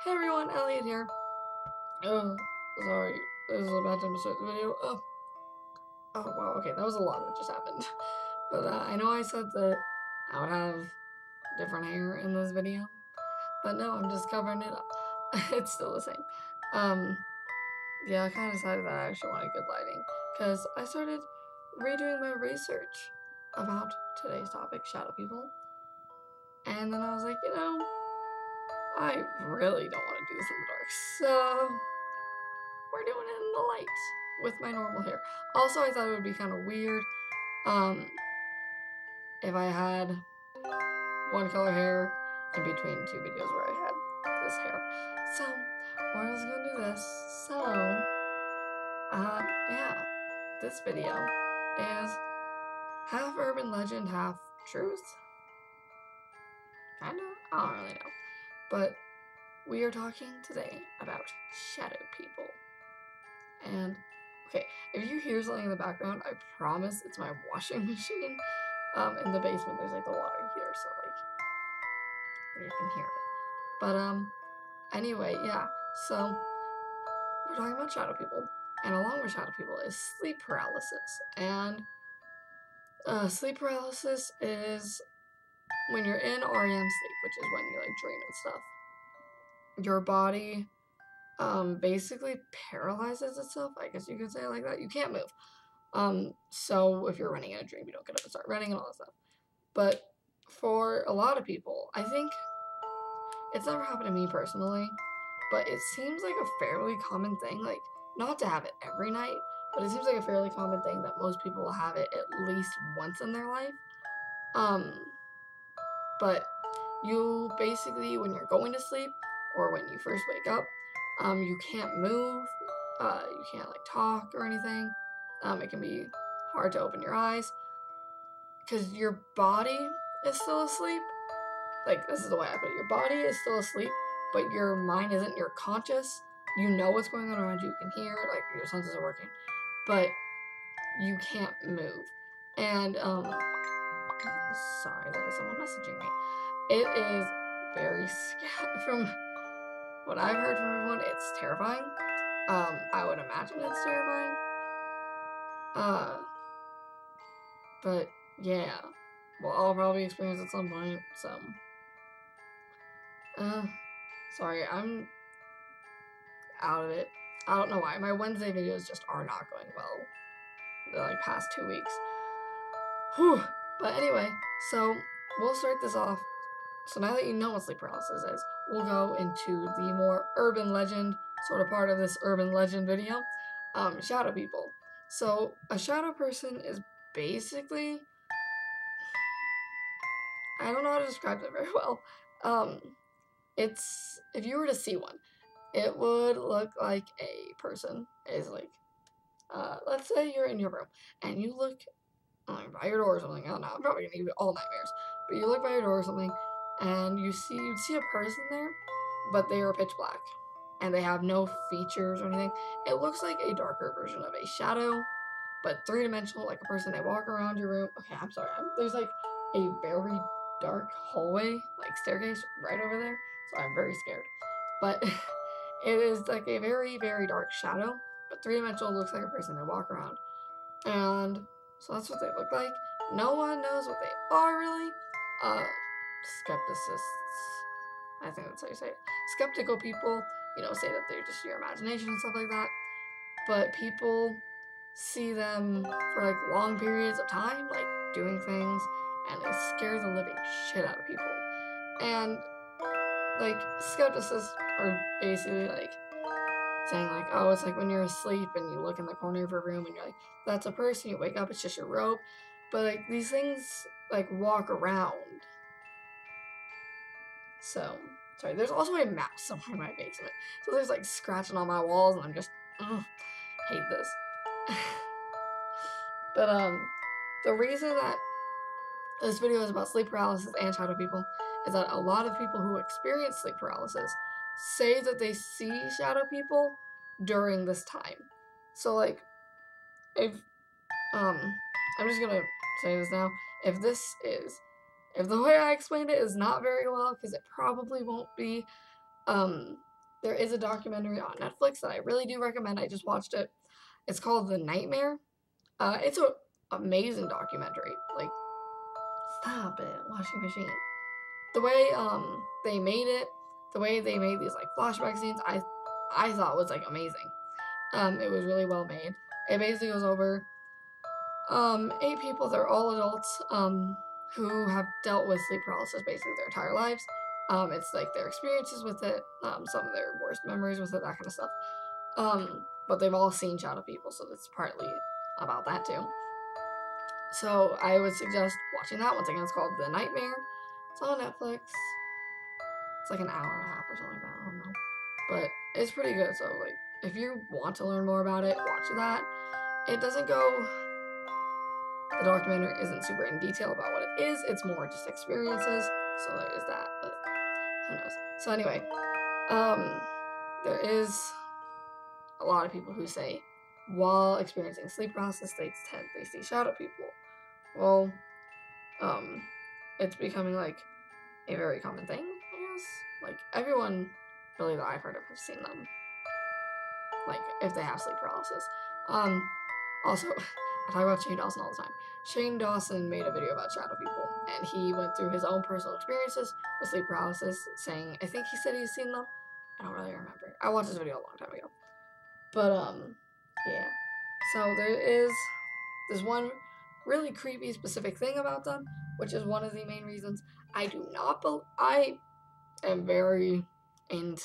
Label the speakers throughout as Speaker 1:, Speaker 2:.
Speaker 1: Hey everyone, Elliot here. Sorry, this is a bad time to start the video. Oh wow, okay, that was a lot that just happened. But I know I said that I would have different hair in this video, but no, I'm just covering it up. It's still the same. Yeah, I kind of decided that I actually wanted good lighting, because I started redoing my research about today's topic, shadow people. And then I was like, I really don't want to do this in the dark, so we're doing it in the light with my normal hair. Also, I thought it would be kind of weird if I had one color hair in between two videos where I had this hair. So, we're just gonna do this. So, yeah, this video is half urban legend, half truth. Kinda? I don't really know. But we are talking today about shadow people. And okay, if you hear something in the background, I promise it's my washing machine. In the basement there's like the water heater, so like you can hear it. But anyway, yeah. So we're talking about shadow people, and along with shadow people is sleep paralysis. And sleep paralysis is when you're in REM sleep, which is when you like dream and stuff. Your body basically paralyzes itself, I guess you could say it like that. You can't move. So if you're running in a dream, you don't get up and start running and all that stuff. But for a lot of people, I think it's never happened to me personally, but it seems like a fairly common thing. Like, not to have it every night, but it seems like a fairly common thing that most people will have it at least once in their life. But you basically, when you're going to sleep or when you first wake up, you can't move, you can't like talk or anything. It can be hard to open your eyes because your body is still asleep. Like, this is the way I put it. Your body is still asleep, but your mind isn't. You're conscious. You know what's going on around you. You can hear, like, your senses are working, but you can't move. And sorry, there is someone messaging me. It is very scary. From what I've heard from everyone, it's terrifying. I would imagine it's terrifying. But yeah, well, I'll probably experience it at some point. So, sorry, I'm out of it. I don't know why. My Wednesday videos just are not going well the like past 2 weeks. Whew. But anyway, so we'll start this off. So now that you know what sleep paralysis is, we'll go into the more urban legend sort of part of this urban legend video. Shadow people. So a shadow person is basically, I don't know how to describe it very well. It's, if you were to see one, it would look like a person is like, let's say you're in your room and you look by your door or something. I don't know. I'm probably gonna give you all nightmares. But you look by your door or something, and you'd see a person there, but they are pitch black, and they have no features or anything. It looks like a darker version of a shadow, but three-dimensional, like a person. They walk around your room. Okay, I'm sorry. There's like a very dark hallway, like staircase, right over there. So I'm very scared. But it is like a very, very dark shadow, but three-dimensional, looks like a person. They walk around. And so that's what they look like. No one knows what they are really. Skepticists, I think that's how you say it. Skeptical people, say that they're just your imagination and stuff like that. But people see them for like long periods of time, like doing things, and they scare the living shit out of people. And like skepticists are basically like saying like, oh, it's like when you're asleep and you look in the corner of your room and you're like, that's a person. You wake up, it's just your robe. But like these things like walk around. So sorry. There's also a mouse somewhere in my basement. So there's like scratching on my walls, and I'm just hate this. But the reason that this video is about sleep paralysis and shadow people is that a lot of people who experience sleep paralysis say that they see shadow people during this time. So like, if I'm just gonna say this now, if the way I explained it is not very well, because it probably won't be, there is a documentary on Netflix that I really do recommend. I just watched it. It's called The Nightmare. It's an amazing documentary. Like, stop it, washing machine. The way they made it, the way they made these like flashback scenes, I thought was like amazing. It was really well made. It basically goes over 8 people. They're all adults who have dealt with sleep paralysis basically their entire lives. It's like their experiences with it, some of their worst memories with it, that kind of stuff. But they've all seen shadow people, so it's partly about that too. So I would suggest watching that. Once again, it's called The Nightmare. It's on Netflix. It's like an hour and a half or something like that. I don't know, but it's pretty good. So like, if you want to learn more about it, watch that. It doesn't go. The documentary isn't super in detail about what it is. It's more just experiences. So there is that. But who knows? So anyway, there is a lot of people who say while experiencing sleep paralysis, they see shadow people. Well, it's becoming like a very common thing, I guess. Like everyone really that I've heard of have seen them. Like if they have sleep paralysis. Also, I talk about Shane Dawson all the time. Shane Dawson made a video about shadow people, and he went through his own personal experiences with sleep paralysis, saying, I think he said he's seen them. I don't really remember. I watched this video a long time ago. But, yeah. So there's one really creepy specific thing about them, which is one of the main reasons I am very, and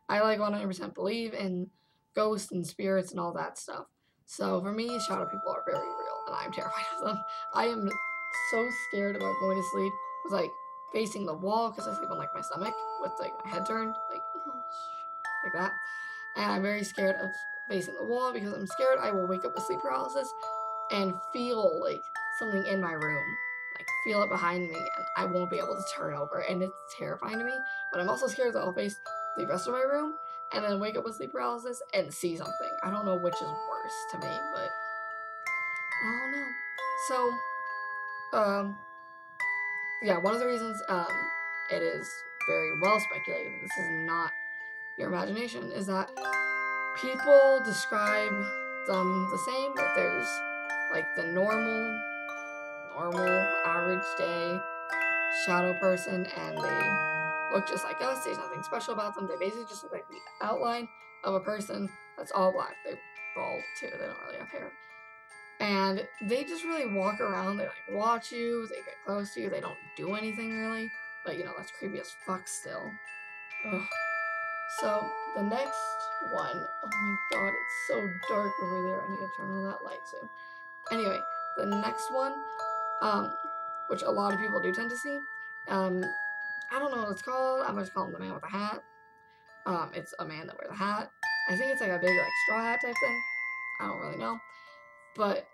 Speaker 1: I like 100% believe in ghosts and spirits and all that stuff. So for me, shadow people are very real, and I'm terrified of them. I am so scared about going to sleep with like facing the wall because I sleep on like my stomach with like my head turned like that, and I'm very scared of facing the wall because I'm scared I will wake up with sleep paralysis and feel like something in my room, like feel it behind me, and I won't be able to turn over, and it's terrifying to me. But I'm also scared that I'll face the rest of my room and then wake up with sleep paralysis and see something. I don't know which is worse to me, but I don't know. So, yeah, one of the reasons it is very well speculated that this is not your imagination is that people describe them the same, that there's like the normal average day shadow person, and they look just like us. There's nothing special about them. They basically just look like the outline of a person that's all black. They're bald too. They don't really have hair. And they just really walk around. They like watch you. They get close to you. They don't do anything really. But you know, that's creepy as fuck still. Ugh. So the next one, oh my god, it's so dark over there. I need to turn on that light soon. Anyway, the next one, which a lot of people do tend to see, I don't know what it's called. I'm just calling the man with a hat. It's a man that wears a hat. I think it's like a big like straw hat type thing. I don't really know, but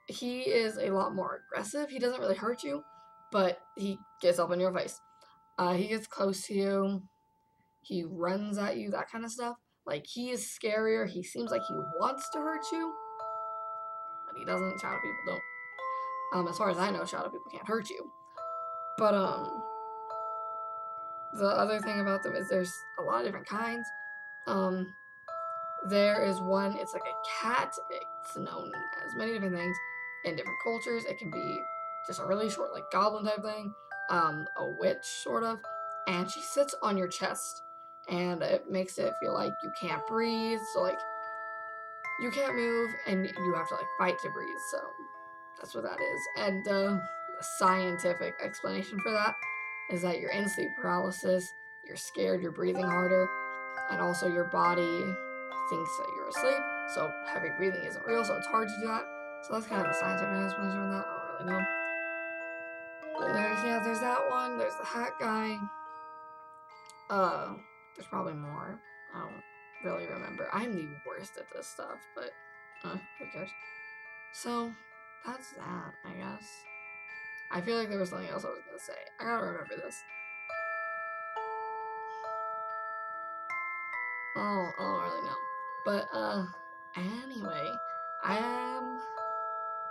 Speaker 1: he is a lot more aggressive. He doesn't really hurt you, but he gets up in your face. He gets close to you. He runs at you, that kind of stuff. Like, he is scarier. He seems like he wants to hurt you, but he doesn't. Shadow people don't. As far as I know, shadow people can't hurt you. But, the other thing about them is there's a lot of different kinds. There is one, it's like a cat. It's known as many different things in different cultures. It can be just a really short, like, goblin type thing, a witch, sort of, and she sits on your chest, and it makes it feel like you can't breathe, so, like, you can't move, and you have to, like, fight to breathe, so that's what that is. And the scientific explanation for that is that you're in sleep paralysis, you're scared, you're breathing harder, and also your body thinks that you're asleep, so heavy breathing isn't real, so it's hard to do that. So that's kind of the scientific explanation for that. I don't really know. But there's that one. There's the hat guy. There's probably more. I don't really remember. I'm the worst at this stuff, but who cares? So that's that, I guess. I feel like there was something else I was gonna say. I gotta remember this. Oh, I don't really know. But anyway,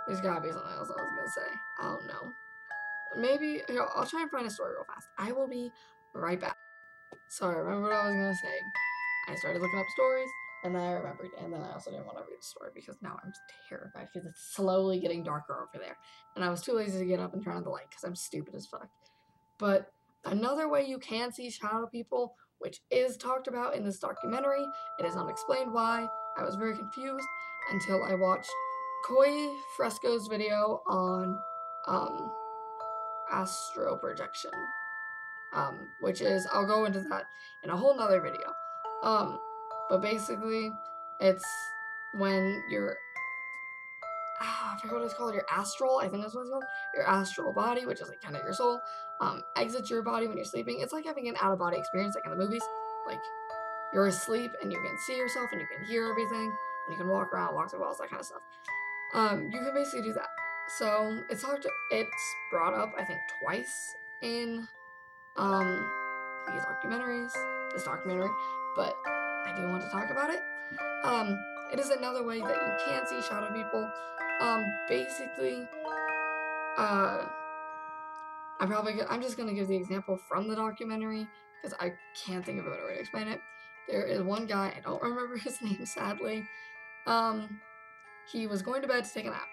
Speaker 1: there's gotta be something else I was gonna say. I don't know. Maybe here, I'll try and find a story real fast. I will be right back. Sorry, remember what I was gonna say. I started looking up stories, and then I remembered, and then I also didn't want to read the story because now I'm terrified because it's slowly getting darker over there. And I was too lazy to get up and turn on the light because I'm stupid as fuck. But another way you can see shadow people, which is talked about in this documentary, it is unexplained why. I was very confused until I watched Koi Fresco's video on astral projection, which is, I'll go into that in a whole nother video. But basically, it's when you're, I forget what it's called, your astral, I think that's what it's called, your astral body, which is like kind of your soul, exits your body when you're sleeping. It's like having an out-of-body experience, like in the movies. Like, you're asleep and you can see yourself and you can hear everything, and you can walk around, walk through walls, that kind of stuff. You can basically do that. So it's brought up, I think, twice in this documentary, but I do want to talk about it. It is another way that you can see shadow people. Basically, I'm just gonna give the example from the documentary because I can't think of a better way to explain it. There is one guy, I don't remember his name, sadly. He was going to bed to take a nap,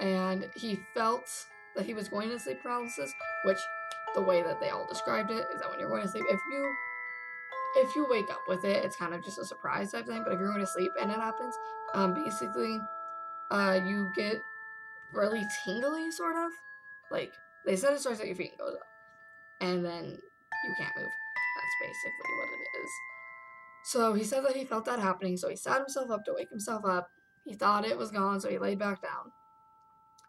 Speaker 1: and he felt that he was going to sleep paralysis, which the way that they all described it is that when you're going to sleep, if you wake up with it, it's kind of just a surprise type thing, but if you're going to sleep and it happens, basically, you get really tingly, sort of. Like, they said it starts at your feet and goes up, and then you can't move. That's basically what it is. So he said that he felt that happening, so he sat himself up to wake himself up. He thought it was gone, so he laid back down.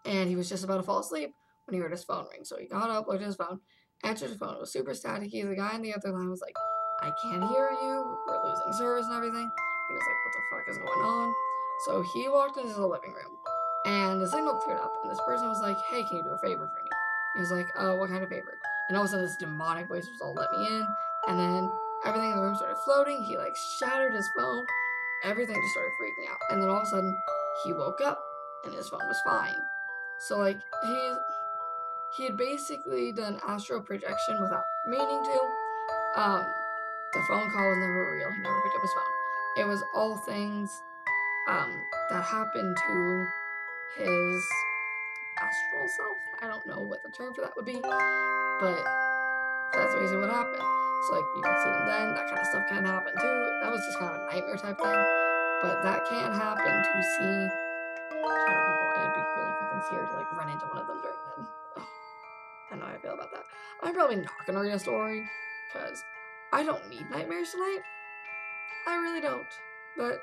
Speaker 1: And he was just about to fall asleep when he heard his phone ring. So he got up, looked at his phone, answered his phone. It was super staticky. The guy on the other line was like, I can't hear you. We're losing service and everything. He was like, what the fuck is going on? So he walked into the living room, and the signal cleared up. And this person was like, hey, can you do a favor for me? He was like, what kind of favor? And all of a sudden, this demonic voice was all, let me in. And then everything in the room started floating. He like shattered his phone. Everything just started freaking out. And then all of a sudden, he woke up, and his phone was fine. So like he had basically done astral projection without meaning to. The phone call was never real. He never picked up his phone. It was all things that happened to his astral self. I don't know what the term for that would be, but that's basically what happened. So like you can see them then. That kind of stuff can happen too. That was just kind of a nightmare type thing, but that can happen to see shadow people. It'd be really fucking scary to like run into one of them during them. I don't know how I feel about that. I'm probably not gonna read a story because I don't need nightmares tonight. I really don't. But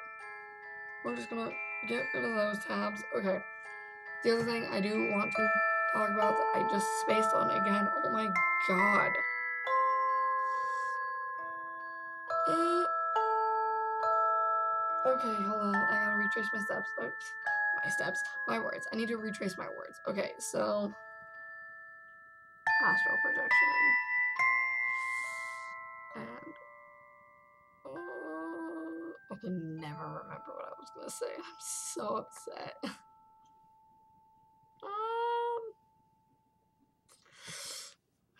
Speaker 1: we're just gonna get rid of those tabs. Okay. The other thing I do want to talk about that I just spaced on again. Oh my god. Okay, hold on. I gotta retrace my steps. Oops. My words. I need to retrace my words. Okay, so astral projection. And I can never remember what I was gonna say. I'm so upset.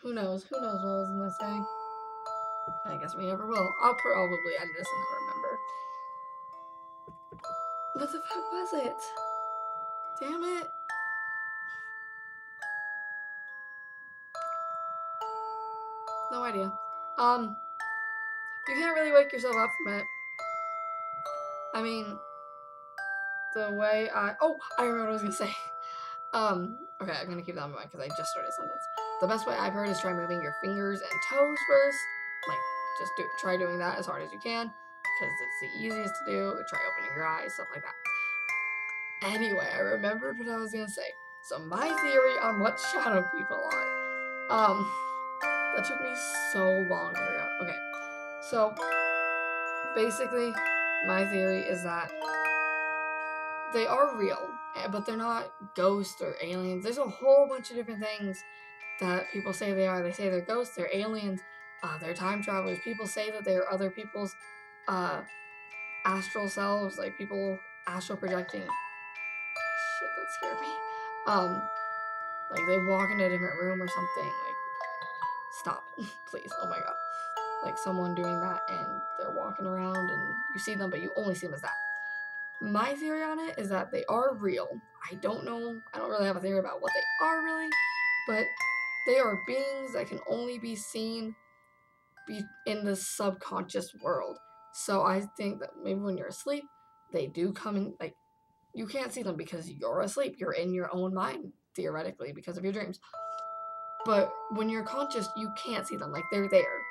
Speaker 1: Who knows? Who knows what I was gonna say? I guess we never will. I'll probably end this and then remember. What the fuck was it? Damn it. No idea. You can't really wake yourself up from it. I mean, the way I remember what I was gonna say. Okay, I'm gonna keep that in mind because I just started a sentence. The best way I've heard is try moving your fingers and toes first. Like, just try doing that as hard as you can because it's the easiest to do. Try opening your eyes, stuff like that. Anyway, I remembered what I was gonna say. So my theory on what shadow people are. That took me so long to figure out. Okay, so basically, my theory is that they are real, but they're not ghosts or aliens. There's a whole bunch of different things that people say they are. They say they're ghosts, they're aliens, they're time travelers. People say that they're other people's astral selves, like people astral projecting. Shit, that scared me. Like they walk into a different room or something. Like, stop, please. Oh my god. like someone doing that and they're walking around and you see them, but you only see them as that. My theory on it is that they are real. I don't know, I don't really have a theory about what they are really, but they are beings that can only be seen in the subconscious world. So I think that maybe when you're asleep, they do come in, like, you can't see them because you're asleep. You're in your own mind, theoretically, because of your dreams. But when you're conscious, you can't see them. Like, they're there.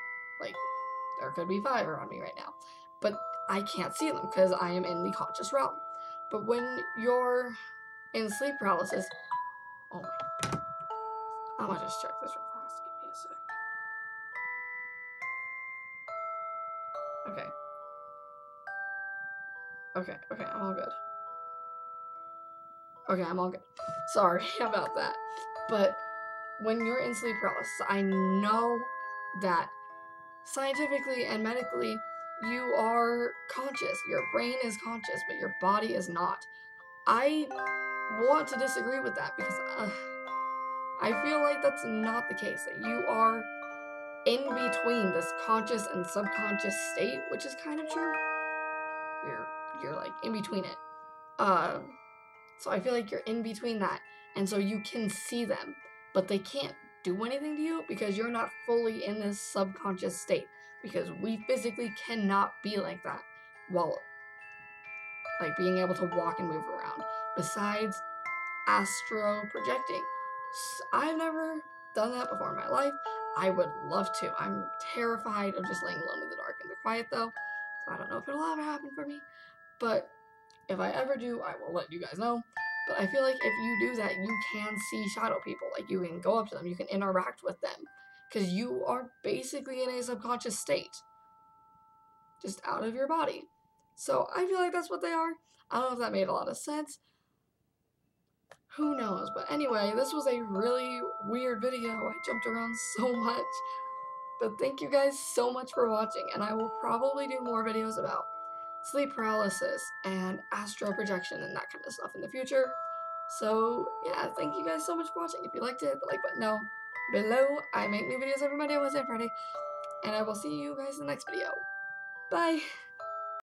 Speaker 1: Like, there could be 5 around me right now. But I can't see them because I am in the conscious realm. But when you're in sleep paralysis, oh my, I'm gonna just check this real fast. Give me a sec. Okay, I'm all good. Okay, I'm all good. Sorry about that. But when you're in sleep paralysis, I know that scientifically and medically, you are conscious. Your brain is conscious, but your body is not. I want to disagree with that because I feel like that's not the case. That you are in between this conscious and subconscious state, which is kind of true. You're like in between it. So I feel like you're in between that, and so you can see them, but they can't do anything to you because you're not fully in this subconscious state, because we physically cannot be like that while like being able to walk and move around, besides astro projecting. I've never done that before in my life. I would love to. I'm terrified of just laying alone in the dark and the quiet though, so I don't know if it'll ever happen for me, but if I ever do, I will let you guys know. But I feel like if you do that, you can see shadow people. Like, you can go up to them, you can interact with them, because you are basically in a subconscious state, just out of your body. So I feel like that's what they are. I don't know if that made a lot of sense. Who knows? But anyway, this was a really weird video. I jumped around so much. But thank you guys so much for watching, and I will probably do more videos about sleep paralysis and astral projection and that kind of stuff in the future. So yeah, thank you guys so much for watching. If you liked it, hit the like button down below. I make new videos every Monday, Wednesday, and Friday, and I will see you guys in the next video. Bye!